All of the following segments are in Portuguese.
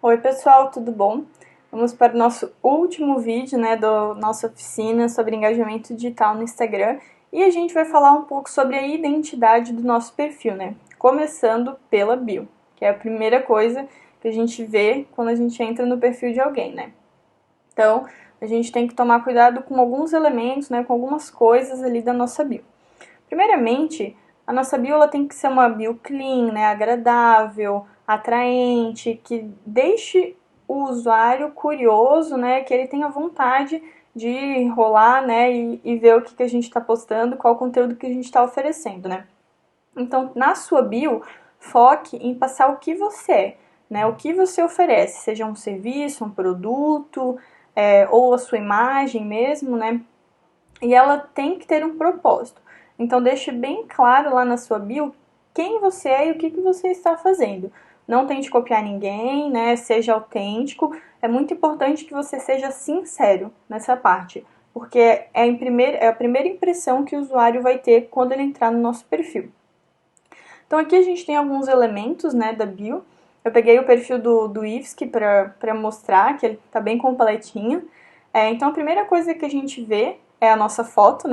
Oi pessoal, tudo bom? Vamos para o nosso último vídeo, da nossa oficina sobre engajamento digital no Instagram e a gente vai falar um pouco sobre a identidade do nosso perfil, Começando pela bio, que é a primeira coisa que a gente vê quando a gente entra no perfil de alguém, Então, a gente tem que tomar cuidado com alguns elementos, com algumas coisas ali da nossa bio. Primeiramente, a nossa bio ela tem que ser uma bio clean, agradável, atraente, que deixe o usuário curioso, que ele tenha vontade de rolar, e ver o que a gente está postando, qual o conteúdo que a gente está oferecendo, Então, na sua bio, foque em passar o que você é, o que você oferece, seja um serviço, um produto, ou a sua imagem mesmo, E ela tem que ter um propósito. Então, deixe bem claro lá na sua bio quem você é e o que você está fazendo. Não tente copiar ninguém, Seja autêntico. É muito importante que você seja sincero nessa parte, porque é a primeira impressão que o usuário vai ter quando ele entrar no nosso perfil. Então, aqui a gente tem alguns elementos, da bio. Eu peguei o perfil do Ivski para mostrar que ele está bem completinho. Então, a primeira coisa que a gente vê é a nossa foto,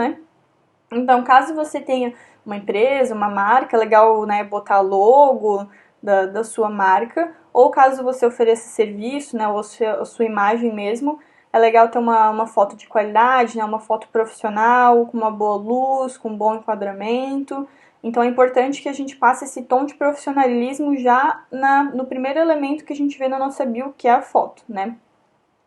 Então, caso você tenha uma empresa, uma marca, é legal, botar logo da sua marca, ou caso você ofereça serviço, ou a sua imagem mesmo, é legal ter uma foto de qualidade, uma foto profissional, com uma boa luz, com um bom enquadramento. Então, é importante que a gente passe esse tom de profissionalismo já no primeiro elemento que a gente vê na nossa bio, que é a foto,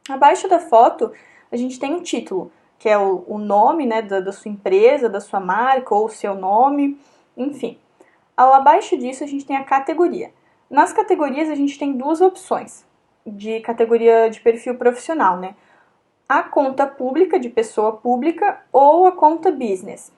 Abaixo da foto, a gente tem o título, que é o nome, da sua empresa, da sua marca, ou o seu nome, enfim. Abaixo disso, a gente tem a categoria. Nas categorias, a gente tem duas opções de categoria de perfil profissional, A conta pública, de pessoa pública, ou a conta business.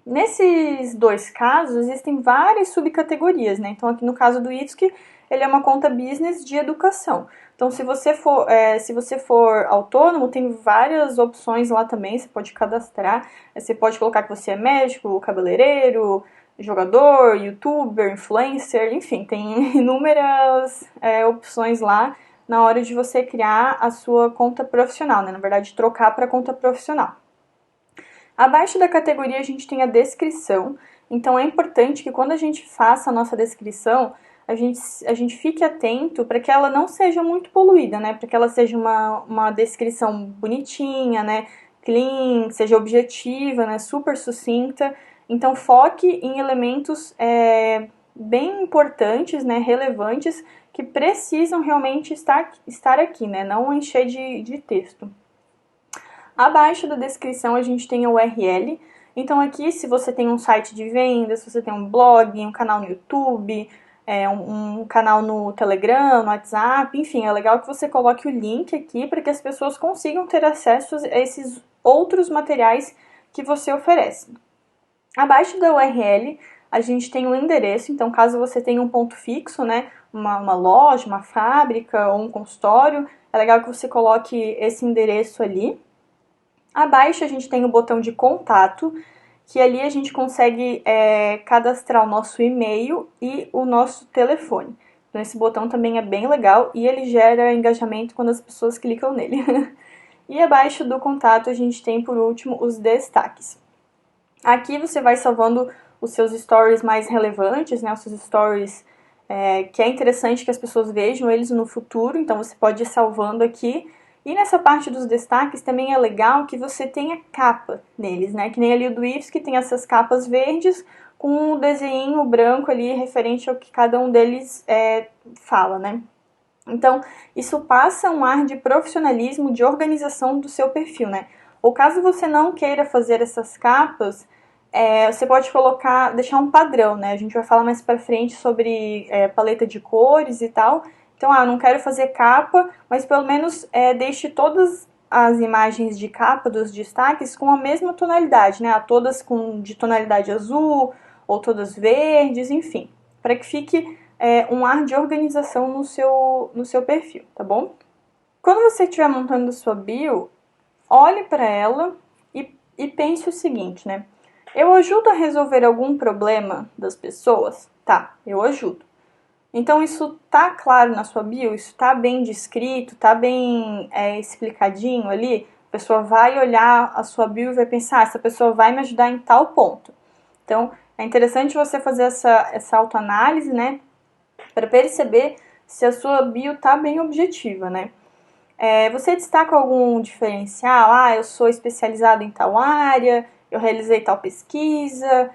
Nesses dois casos, existem várias subcategorias, Então, aqui no caso do Ivski, ele é uma conta business de educação. Então, se você for autônomo, tem várias opções lá também, você pode cadastrar, você pode colocar que você é médico, cabeleireiro, jogador, youtuber, influencer, enfim, tem inúmeras opções lá na hora de você criar a sua conta profissional, Na verdade, trocar para conta profissional. Abaixo da categoria a gente tem a descrição, então é importante que quando a gente faça a nossa descrição, a gente fique atento para que ela não seja muito poluída, para que ela seja uma descrição bonitinha, clean, seja objetiva, super sucinta. Então foque em elementos bem importantes, relevantes, que precisam realmente estar aqui, não encher de texto. Abaixo da descrição a gente tem a URL, então aqui se você tem um site de venda, se você tem um blog, um canal no YouTube, um canal no Telegram, no WhatsApp, enfim, é legal que você coloque o link aqui para que as pessoas consigam ter acesso a esses outros materiais que você oferece. Abaixo da URL a gente tem o endereço, então caso você tenha um ponto fixo, uma loja, uma fábrica ou um consultório, é legal que você coloque esse endereço ali. Abaixo a gente tem o botão de contato, que ali a gente consegue cadastrar o nosso e-mail e o nosso telefone. Então esse botão também é bem legal e ele gera engajamento quando as pessoas clicam nele. E abaixo do contato a gente tem, por último, os destaques. Aqui você vai salvando os seus stories mais relevantes, os seus stories que é interessante que as pessoas vejam eles no futuro, então você pode ir salvando aqui. E nessa parte dos destaques também é legal que você tenha capa neles, Que nem ali o do Ivski tem essas capas verdes com um desenho branco ali referente ao que cada um deles fala, Então, isso passa um ar de profissionalismo, de organização do seu perfil, Ou caso você não queira fazer essas capas, você pode deixar um padrão, A gente vai falar mais pra frente sobre paleta de cores e tal. Então, eu não quero fazer capa, mas pelo menos deixe todas as imagens de capa dos destaques com a mesma tonalidade, Todas de tonalidade azul, ou todas verdes, enfim. Para que fique um ar de organização no seu perfil, tá bom? Quando você estiver montando a sua bio, olhe para ela e pense o seguinte, Eu ajudo a resolver algum problema das pessoas? Tá, eu ajudo. Então isso tá claro na sua bio, isso tá bem descrito, tá bem explicadinho ali. A pessoa vai olhar a sua bio e vai pensar, essa pessoa vai me ajudar em tal ponto. Então é interessante você fazer essa autoanálise, né, para perceber se a sua bio tá bem objetiva, né. Você destaca algum diferencial? Ah, eu sou especializado em tal área, eu realizei tal pesquisa,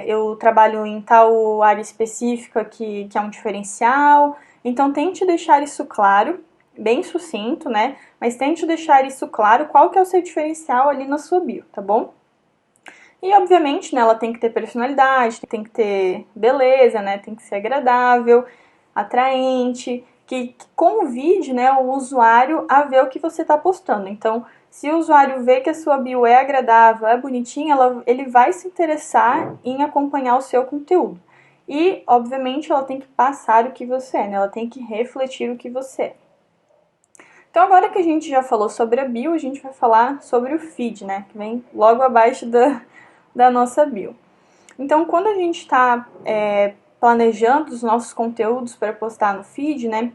eu trabalho em tal área específica que é um diferencial. Então, tente deixar isso claro, bem sucinto, né? Mas tente deixar isso claro, qual que é o seu diferencial ali na sua bio, tá bom? E, obviamente, né, ela tem que ter personalidade, tem que ter beleza, né? Tem que ser agradável, atraente, que convide, né, o usuário a ver o que você está postando. Então, se o usuário vê que a sua bio é agradável, é bonitinha, ele vai se interessar em acompanhar o seu conteúdo. E, obviamente, ela tem que passar o que você é, né? Ela tem que refletir o que você é. Então, agora que a gente já falou sobre a bio, a gente vai falar sobre o feed, né? Que vem logo abaixo da nossa bio. Então, quando a gente está planejando os nossos conteúdos para postar no feed, né?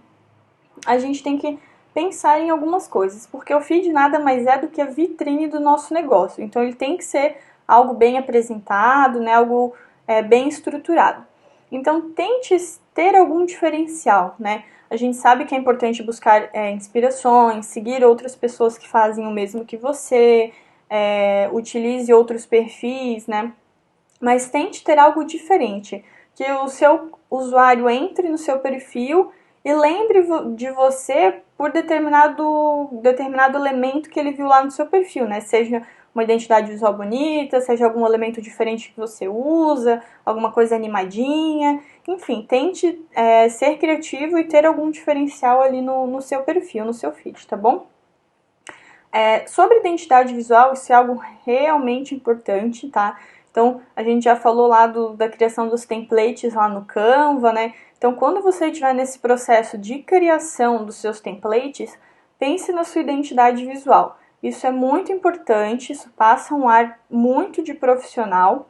A gente tem que pensar em algumas coisas, porque o feed nada mais é do que a vitrine do nosso negócio. Então, ele tem que ser algo bem apresentado, né? Algo bem estruturado. Então, tente ter algum diferencial, né? A gente sabe que é importante buscar inspirações, seguir outras pessoas que fazem o mesmo que você, utilize outros perfis, né? Mas tente ter algo diferente, que o seu usuário entre no seu perfil e lembre de você por determinado elemento que ele viu lá no seu perfil, né? Seja uma identidade visual bonita, seja algum elemento diferente que você usa, alguma coisa animadinha. Enfim, tente ser criativo e ter algum diferencial ali no seu perfil, no seu feed, tá bom? Sobre identidade visual, isso é algo realmente importante, tá? Então, a gente já falou lá da criação dos templates lá no Canva, né? Então, quando você estiver nesse processo de criação dos seus templates, pense na sua identidade visual. Isso é muito importante, isso passa um ar muito de profissional,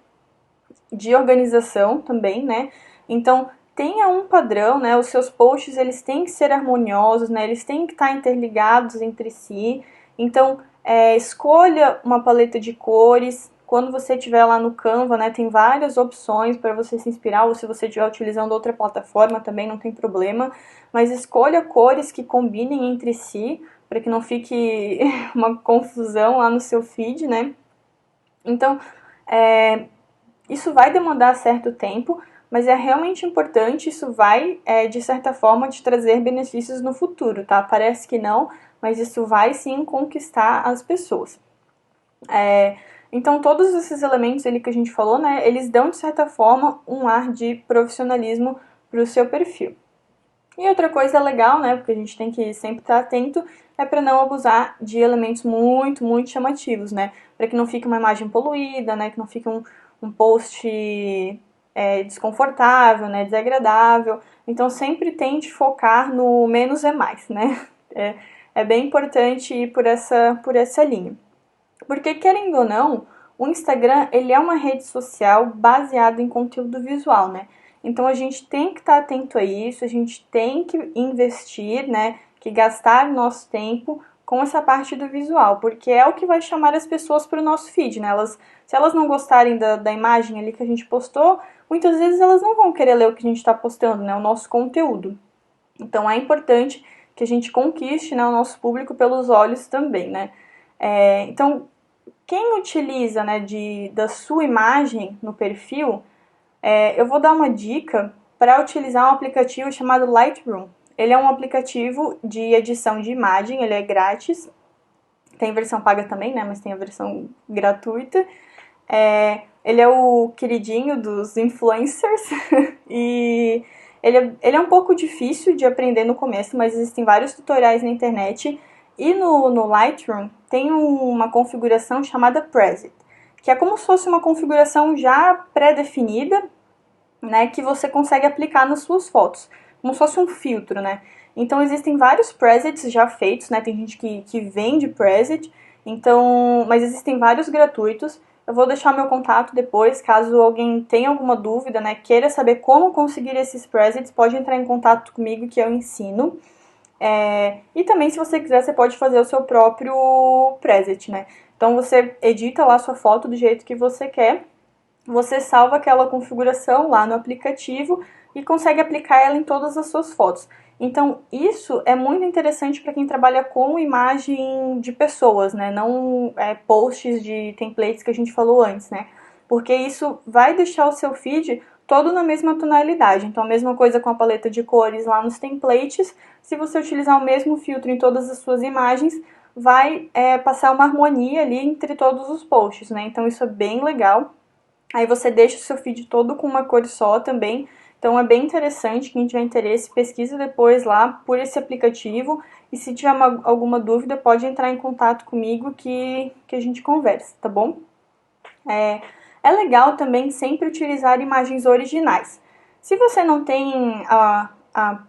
de organização também, né? Então, tenha um padrão, né? Os seus posts, eles têm que ser harmoniosos, né? Eles têm que estar interligados entre si. Então, escolha uma paleta de cores. Quando você estiver lá no Canva, né, tem várias opções para você se inspirar, ou se você estiver utilizando outra plataforma também não tem problema. Mas escolha cores que combinem entre si, para que não fique uma confusão lá no seu feed, né? Então, isso vai demandar certo tempo, mas é realmente importante, isso vai, de certa forma, te trazer benefícios no futuro, tá? Parece que não, mas isso vai sim conquistar as pessoas. Então, todos esses elementos ali que a gente falou, né, eles dão, de certa forma, um ar de profissionalismo para o seu perfil. E outra coisa legal, né, porque a gente tem que sempre estar atento, é para não abusar de elementos muito, muito chamativos, né, para que não fique uma imagem poluída, né, que não fique um post desconfortável, né, desagradável. Então, sempre tente focar no menos é mais, né. É bem importante ir por essa linha. Porque, querendo ou não, o Instagram, ele é uma rede social baseada em conteúdo visual, né? Então, a gente tem que estar atento a isso, a gente tem que investir, né? Que gastar nosso tempo com essa parte do visual, porque é o que vai chamar as pessoas para o nosso feed, né? Se elas não gostarem da imagem ali que a gente postou, muitas vezes elas não vão querer ler o que a gente está postando, né? O nosso conteúdo. Então, é importante que a gente conquiste, né, o nosso público pelos olhos também, né? Então, quem utiliza, né, da sua imagem no perfil, eu vou dar uma dica para utilizar um aplicativo chamado Lightroom. Ele é um aplicativo de edição de imagem, ele é grátis, tem versão paga também, né, mas tem a versão gratuita. Ele é o queridinho dos influencers e ele é um pouco difícil de aprender no começo, mas existem vários tutoriais na internet. E no Lightroom tem uma configuração chamada Preset, que é como se fosse uma configuração já pré-definida, né, que você consegue aplicar nas suas fotos, como se fosse um filtro, né. Então existem vários presets já feitos, né, tem gente que vende preset, então, mas existem vários gratuitos, Eu vou deixar meu contato depois, caso alguém tenha alguma dúvida, né, queira saber como conseguir esses presets, pode entrar em contato comigo que eu ensino. E também, se você quiser, você pode fazer o seu próprio preset, né? Então, você edita lá a sua foto do jeito que você quer, você salva aquela configuração lá no aplicativo e consegue aplicar ela em todas as suas fotos. Então, isso é muito interessante para quem trabalha com imagem de pessoas, né? Não posts de templates que a gente falou antes, né? Porque isso vai deixar o seu feed todo na mesma tonalidade. Então, a mesma coisa com a paleta de cores lá nos templates. Se você utilizar o mesmo filtro em todas as suas imagens, vai passar uma harmonia ali entre todos os posts, né? Então, isso é bem legal. Aí você deixa o seu feed todo com uma cor só também. Então é bem interessante, quem tiver interesse, pesquisa depois lá por esse aplicativo. E se tiver alguma dúvida, pode entrar em contato comigo que a gente conversa, tá bom? É legal também sempre utilizar imagens originais. Se você não tem a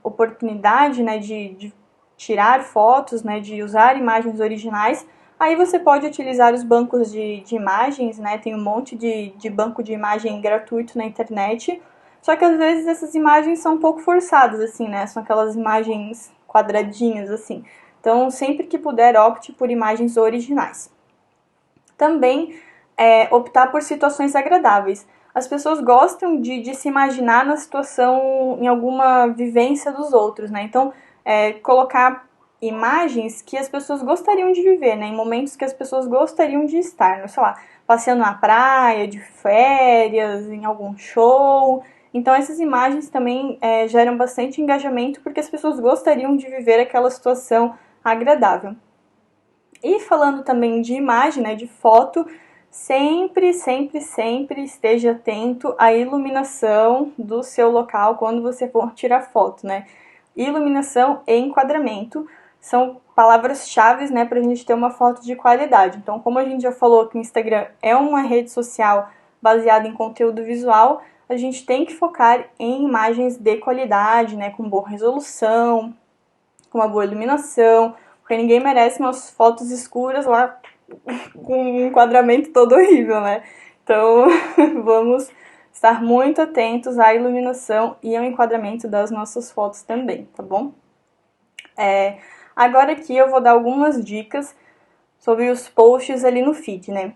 oportunidade, né, de tirar fotos, né, de usar imagens originais, aí você pode utilizar os bancos de imagens, né? Tem um monte de banco de imagem gratuito na internet. Só que às vezes essas imagens são um pouco forçadas, assim, né? São aquelas imagens quadradinhas, assim. Então, sempre que puder, opte por imagens originais. Também optar por situações agradáveis. As pessoas gostam de se imaginar na situação, em alguma vivência dos outros, né? Então, colocar imagens que as pessoas gostariam de viver, né? Em momentos que as pessoas gostariam de estar, sei lá, passeando na praia, de férias, em algum show. Então essas imagens também geram bastante engajamento porque as pessoas gostariam de viver aquela situação agradável. E falando também de imagem, né, de foto, sempre esteja atento à iluminação do seu local quando você for tirar foto, né? Iluminação e enquadramento são palavras-chave, né, para a gente ter uma foto de qualidade. Então, como a gente já falou que o Instagram é uma rede social baseada em conteúdo visual, a gente tem que focar em imagens de qualidade, né, com boa resolução, com uma boa iluminação, porque ninguém merece umas fotos escuras lá com um enquadramento todo horrível, né? Então, vamos estar muito atentos à iluminação e ao enquadramento das nossas fotos também, tá bom? Agora aqui eu vou dar algumas dicas sobre os posts ali no feed, né?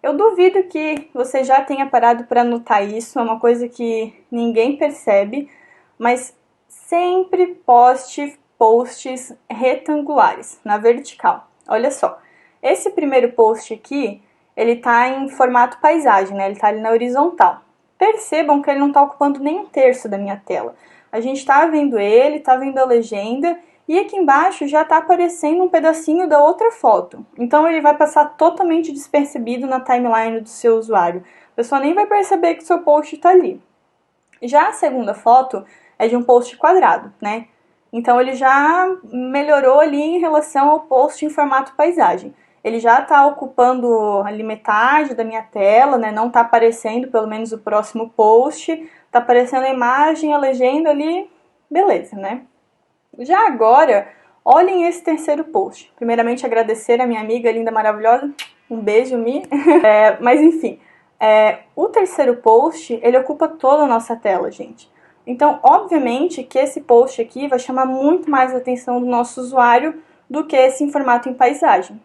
Eu duvido que você já tenha parado para notar isso, é uma coisa que ninguém percebe, mas sempre poste posts retangulares, na vertical. Olha só, esse primeiro post aqui, ele tá em formato paisagem, né? Ele tá ali na horizontal. Percebam que ele não tá ocupando nem um terço da minha tela. A gente tá vendo ele, tá vendo a legenda, e aqui embaixo já está aparecendo um pedacinho da outra foto. Então ele vai passar totalmente despercebido na timeline do seu usuário. A pessoa nem vai perceber que o seu post está ali. Já a segunda foto é de um post quadrado, né? Então ele já melhorou ali em relação ao post em formato paisagem. Ele já está ocupando ali metade da minha tela, né? Não está aparecendo pelo menos o próximo post. Está aparecendo a imagem, a legenda ali, beleza, né? Já agora, olhem esse terceiro post. Primeiramente, agradecer a minha amiga linda, maravilhosa. Um beijo, Mi. Mas enfim, o terceiro post, ele ocupa toda a nossa tela, gente. Então, obviamente que esse post aqui vai chamar muito mais a atenção do nosso usuário do que esse em formato em paisagem.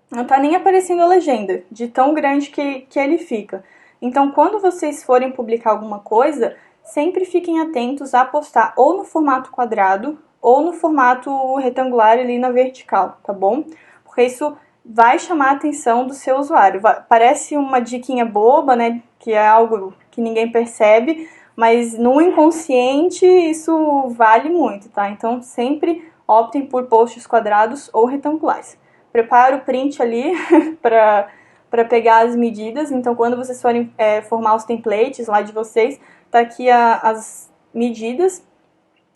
Não está nem aparecendo a legenda, de tão grande que ele fica. Então, quando vocês forem publicar alguma coisa, sempre fiquem atentos a postar ou no formato quadrado ou no formato retangular ali na vertical, tá bom? Porque isso vai chamar a atenção do seu usuário. Parece uma diquinha boba, né? Que é algo que ninguém percebe, mas no inconsciente isso vale muito, tá? Então sempre optem por posts quadrados ou retangulares. Prepara o print ali para pegar as medidas. Então quando vocês forem formar os templates lá de vocês, tá aqui as medidas,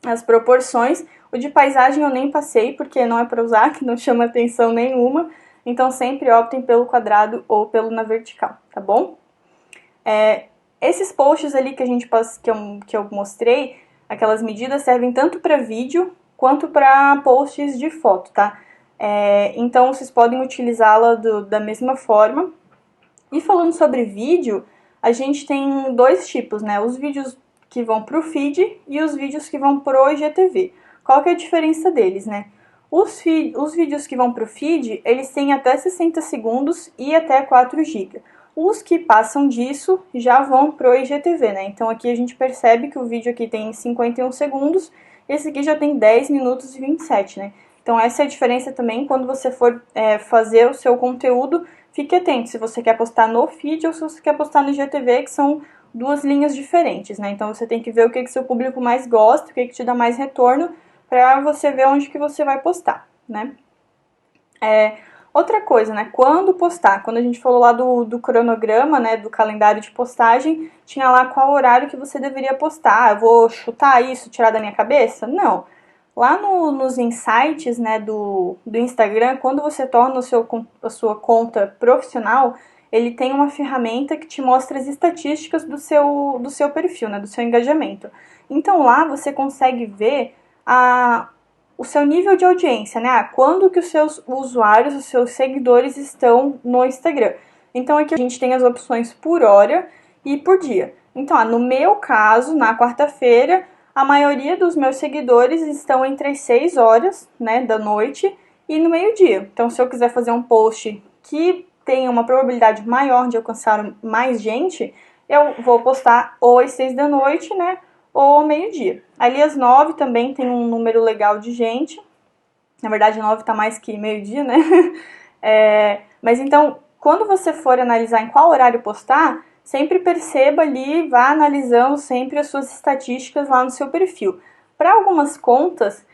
as proporções. O de paisagem eu nem passei, porque não é para usar, que não chama atenção nenhuma. Então sempre optem pelo quadrado ou pelo na vertical, tá bom? Esses posts ali que eu mostrei, aquelas medidas servem tanto para vídeo quanto para posts de foto, tá? Então vocês podem utilizá-la da mesma forma. E falando sobre vídeo, a gente tem dois tipos, né? Os vídeos que vão para o feed e os vídeos que vão pro IGTV. Qual que é a diferença deles, né? Os vídeos que vão para o feed, eles têm até 60 segundos e até 4 GB. Os que passam disso já vão pro IGTV, né? Então aqui a gente percebe que o vídeo aqui tem 51 segundos, esse aqui já tem 10 minutos e 27, né? Então essa é a diferença também quando você for fazer o seu conteúdo. Fique atento se você quer postar no feed ou se você quer postar no IGTV, que são duas linhas diferentes, né? Então você tem que ver o que seu público mais gosta, o que te dá mais retorno, para você ver onde que você vai postar, né? Outra coisa, né? Quando postar? Quando a gente falou lá do cronograma, né? Do calendário de postagem, tinha lá qual horário que você deveria postar. Eu vou chutar isso, tirar da minha cabeça? Não. Lá nos insights, né, do Instagram, quando você torna a sua conta profissional, ele tem uma ferramenta que te mostra as estatísticas do seu perfil, né, do seu engajamento. Então lá você consegue ver o seu nível de audiência, né? Quando que os seus usuários, os seus seguidores estão no Instagram. Então aqui a gente tem as opções por hora e por dia. Então, no meu caso, na quarta-feira, a maioria dos meus seguidores estão entre as 6 horas, né, da noite e no meio-dia. Então, se eu quiser fazer um post que tenha uma probabilidade maior de alcançar mais gente, eu vou postar ou às 6 da noite, né, ou ao meio-dia. Ali às 9 também tem um número legal de gente. Na verdade, 9 tá mais que meio-dia, né? Mas então, quando você for analisar em qual horário postar, sempre perceba ali, vá analisando sempre as suas estatísticas lá no seu perfil. Para algumas contas,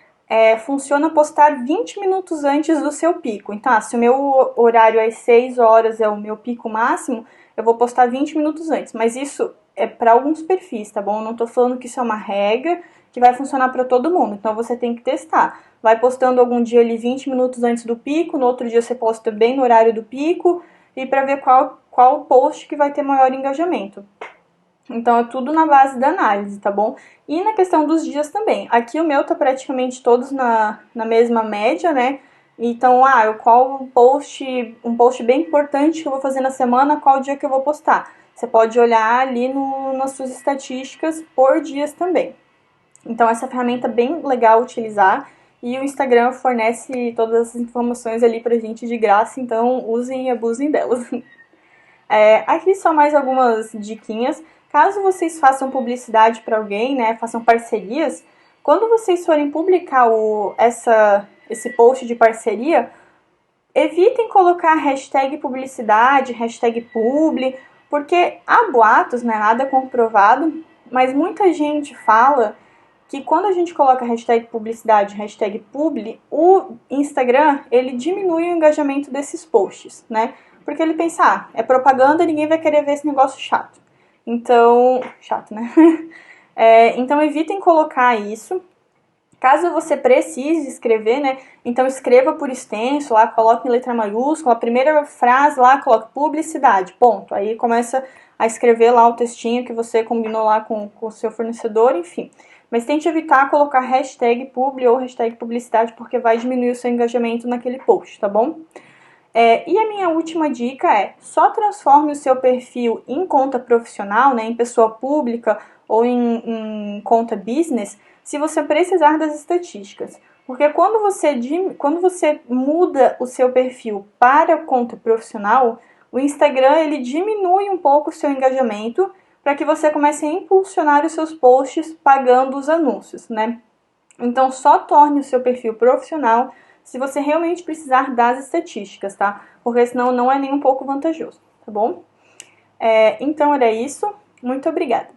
funciona postar 20 minutos antes do seu pico. Então, se o meu horário às 6 horas é o meu pico máximo, eu vou postar 20 minutos antes. Mas isso é para alguns perfis, tá bom? Eu não tô falando que isso é uma regra que vai funcionar para todo mundo. Então, você tem que testar. Vai postando algum dia ali 20 minutos antes do pico, no outro dia você posta bem no horário do pico, e para ver qual post que vai ter maior engajamento. Então, é tudo na base da análise, tá bom? E na questão dos dias também. Aqui o meu tá praticamente todos na mesma média, né? Então, qual um post bem importante que eu vou fazer na semana, qual dia que eu vou postar. Você pode olhar ali nas suas estatísticas por dias também. Então, essa ferramenta é bem legal utilizar. E o Instagram fornece todas as informações ali pra gente de graça, então usem e abusem delas. Aqui só mais algumas diquinhas. Caso vocês façam publicidade para alguém, né, façam parcerias, quando vocês forem publicar esse post de parceria, evitem colocar hashtag publicidade, hashtag publi, porque há boatos, né, nada comprovado, mas muita gente fala que quando a gente coloca hashtag publicidade, hashtag publi, o Instagram, ele diminui o engajamento desses posts, né? Porque ele pensa, é propaganda, ninguém vai querer ver esse negócio chato. Então, chato, né? Então, evitem colocar isso. Caso você precise escrever, né? Então, escreva por extenso, lá, coloque em letra maiúscula, a primeira frase lá, coloque publicidade, ponto. Aí começa a escrever lá o textinho que você combinou lá com o seu fornecedor, enfim. Mas tente evitar colocar hashtag publi ou hashtag publicidade, porque vai diminuir o seu engajamento naquele post, tá bom? E a minha última dica só transforme o seu perfil em conta profissional, né, em pessoa pública ou em conta business, se você precisar das estatísticas. Porque quando você muda o seu perfil para conta profissional, o Instagram ele diminui um pouco o seu engajamento para que você comece a impulsionar os seus posts pagando os anúncios, né? Então, só torne o seu perfil profissional se você realmente precisar das estatísticas, tá? Porque senão não é nem um pouco vantajoso, tá bom? Então, era isso. Muito obrigada.